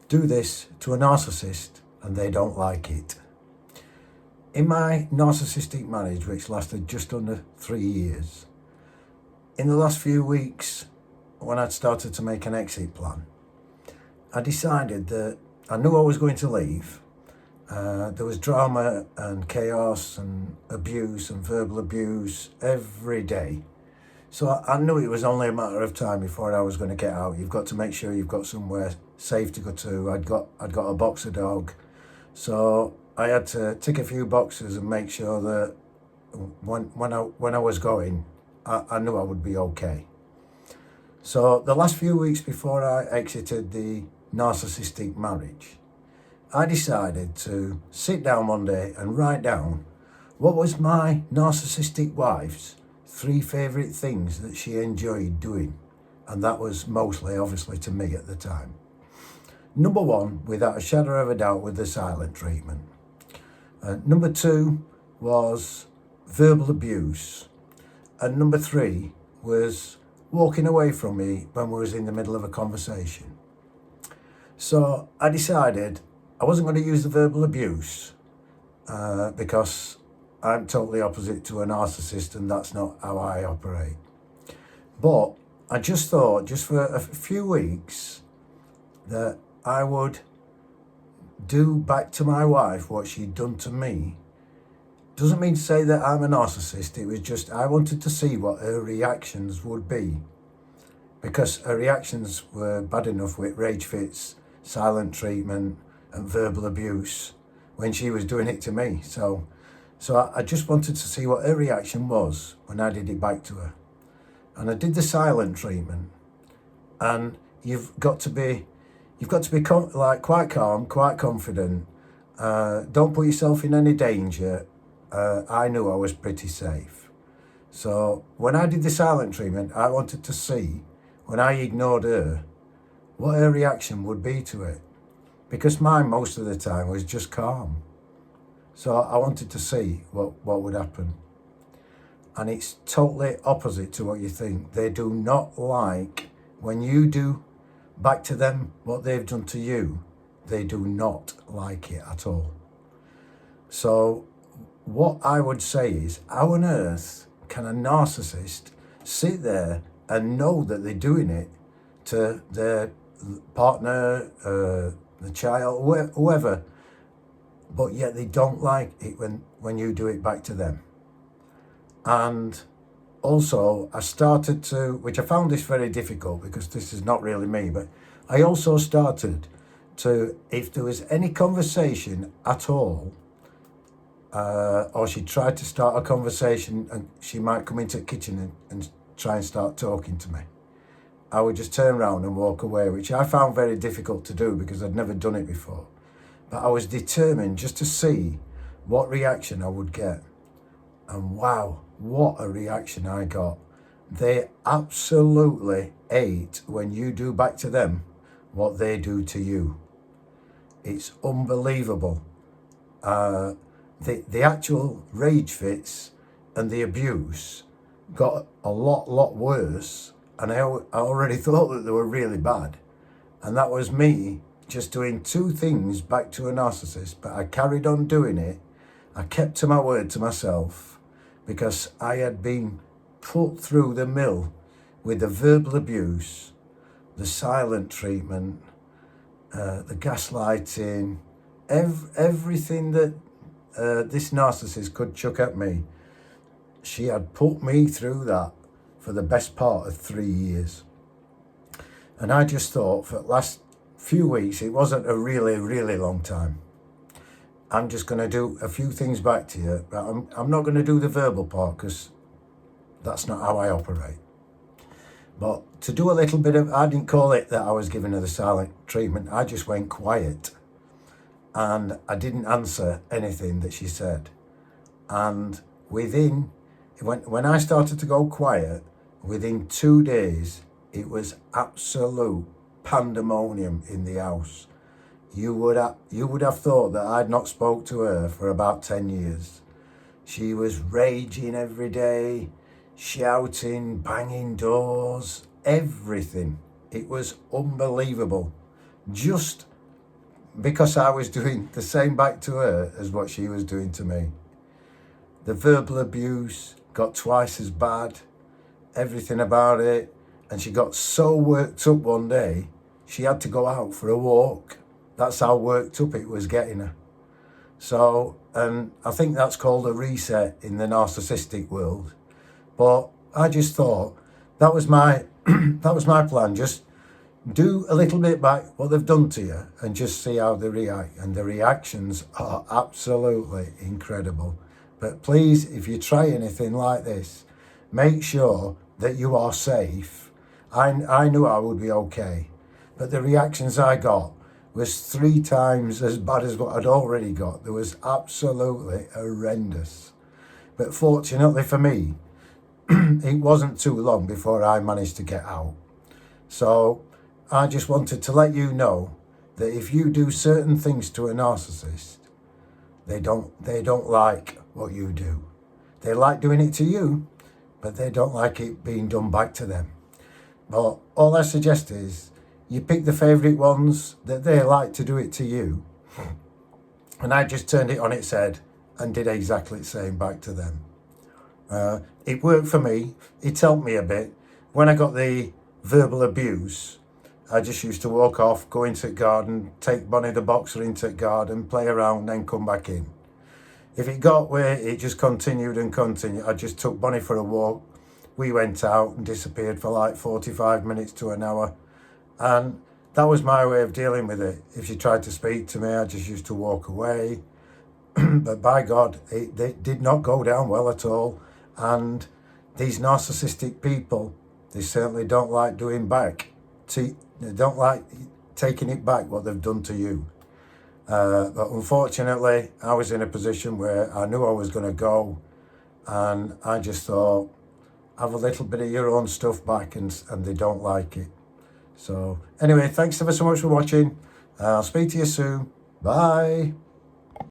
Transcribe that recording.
do this to a narcissist and they don't like it. In my narcissistic marriage, which lasted just under 3 years, in the last few weeks, when I'd started to make an exit plan, I decided that I knew I was going to leave. There was drama and chaos and abuse and verbal abuse every day. So I knew it was only a matter of time before I was going to get out. You've got to make sure you've got somewhere safe to go to. I'd got a boxer dog, so I had to tick a few boxes and make sure that when I was going, I knew I would be okay. So the last few weeks before I exited the narcissistic marriage, I decided to sit down one day and write down what was my narcissistic wife's 3 favourite things that she enjoyed doing. And that was mostly, obviously, to me at the time. Number 1, without a shadow of a doubt, was the silent treatment. Number 2 was verbal abuse. And number 3 was walking away from me when we was in the middle of a conversation. So I decided I wasn't going to use the verbal abuse because I'm totally opposite to a narcissist and that's not how I operate. But I just thought, just for a few weeks, that I would do back to my wife what she'd done to me. Doesn't mean to say that I'm a narcissist. It was just I wanted to see what her reactions would be, because her reactions were bad enough with rage fits, silent treatment and verbal abuse when she was doing it to me. So I just wanted to see what her reaction was when I did it back to her. And I did the silent treatment. And you've got to be quite calm, quite confident. Don't put yourself in any danger. I knew I was pretty safe. So when I did the silent treatment, I wanted to see, when I ignored her, what her reaction would be to it. Because mine most of the time was just calm. So I wanted to see what would happen. And it's totally opposite to what you think. They do not like when you do back to them what they've done to you. They do not like it at all. So what I would say is, how on earth can a narcissist sit there and know that they're doing it to their partner, the child, whoever, but yet they don't like it when you do it back to them? And also I started to, which I found this very difficult because this is not really me, but I also started to, if there was any conversation at all, or she tried to start a conversation and she might come into the kitchen and try and start talking to me, I would just turn around and walk away, which I found very difficult to do because I'd never done it before. But I was determined just to see what reaction I would get. And wow, what a reaction I got. They absolutely hate when you do back to them what they do to you. It's unbelievable. The actual rage fits and the abuse got a lot worse, and I already thought that they were really bad. And that was me just doing 2 things back to a narcissist, but I carried on doing it. I kept to my word to myself because I had been put through the mill with the verbal abuse, the silent treatment, the gaslighting, everything that this narcissist could chuck at me. She had put me through that for the best part of 3 years. And I just thought for the last few weeks, it wasn't a really long time. I'm just going to do a few things back to you, but I'm not going to do the verbal part because that's not how I operate. But to do a little bit of, I didn't call it that I was giving her the silent treatment. I just went quiet and I didn't answer anything that she said. And when I started to go quiet, within 2 days, it was absolute pandemonium in the house. You would have thought that I'd not spoke to her for about 10 years. She was raging every day, shouting, banging doors, everything. It was unbelievable. Just because I was doing the same back to her as what she was doing to me. The verbal abuse got twice as bad, everything about it. And she got so worked up one day, she had to go out for a walk. That's how worked up it was getting her. So, and I think that's called a reset in the narcissistic world. But I just thought that was my that was my plan. Just do a little bit back what they've done to you and just see how they react. And the reactions are absolutely incredible. But please, if you try anything like this, make sure that you are safe. I knew I would be okay, but the reactions I got was 3 times as bad as what I'd already got. There was absolutely horrendous. But fortunately for me, it wasn't too long before I managed to get out. So I just wanted to let you know that if you do certain things to a narcissist, they don't like what you do. They like doing it to you, but they don't like it being done back to them. But all I suggest is you pick the favourite ones that they like to do it to you. And I just turned it on its head and did exactly the same back to them. It worked for me. It helped me a bit. When I got the verbal abuse, I just used to walk off, go into the garden, take Bonnie the boxer into the garden, play around, then come back in. If it got where it just continued and continued, I just took Bonnie for a walk. We went out and disappeared for like 45 minutes to an hour. And that was my way of dealing with it. If she tried to speak to me, I just used to walk away. But by God, it did not go down well at all. And these narcissistic people, they certainly don't like doing back. They don't like taking it back what they've done to you. But unfortunately, I was in a position where I knew I was going to go. And I just thought, have a little bit of your own stuff back, and they don't like it. So anyway, thanks ever so much for watching. I'll speak to you soon. Bye.